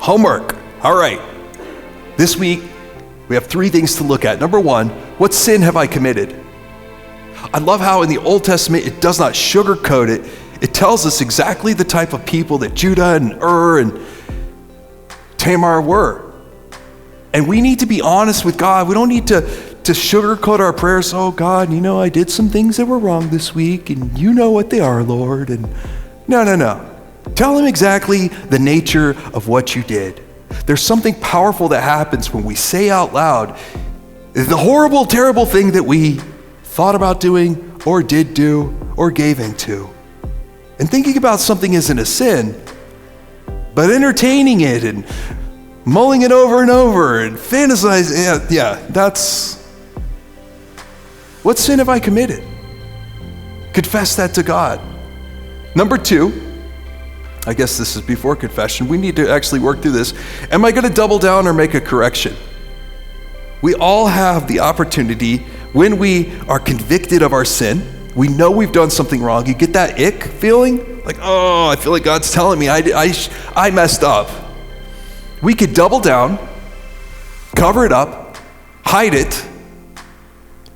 Homework. All right. This week, we have 3 things to look at. Number 1, what sin have I committed? I love how in the Old Testament, it does not sugarcoat it. It tells us exactly the type of people that Judah and and Tamar were. And we need to be honest with God. We don't need to sugarcoat our prayers. Oh God, I did some things that were wrong this week, and you know what they are, Lord. And no. Tell him exactly the nature of what you did. There's something powerful that happens when we say out loud the horrible, terrible thing that we thought about doing or did do or gave into. And thinking about something isn't a sin, but entertaining it and mulling it over and over and fantasizing, that's, what sin have I committed? Confess that to God. Number 2, I guess this is before confession. We need to actually work through this. Am I going to double down or make a correction? We all have the opportunity when we are convicted of our sin. We know we've done something wrong. You get that ick feeling? Like, oh, I feel like God's telling me I messed up. We could double down, cover it up, hide it,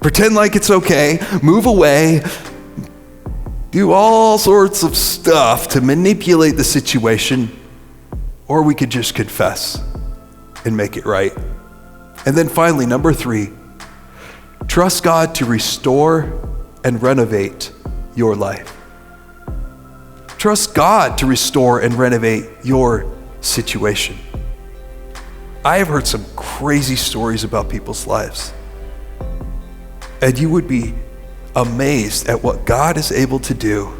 pretend like it's okay, move away, do all sorts of stuff to manipulate the situation, or we could just confess and make it right. And then finally, number 3, trust God to restore and renovate your life. Trust God to restore and renovate your situation. I have heard some crazy stories about people's lives, and you would be amazed at what God is able to do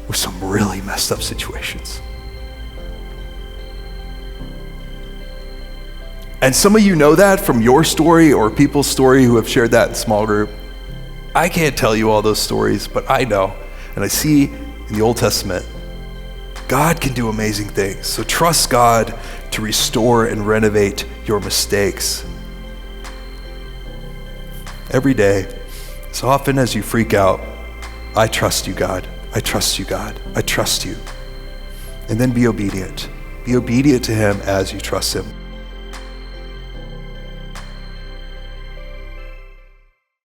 with some really messed up situations. And some of you know that from your story or people's story who have shared that in small group. I can't tell you all those stories, but I know, and I see in the Old Testament, God can do amazing things. So trust God to restore and renovate your mistakes. Every day, as often as you freak out, I trust you, God. I trust you, God. I trust you. And then be obedient. Be obedient to him as you trust him.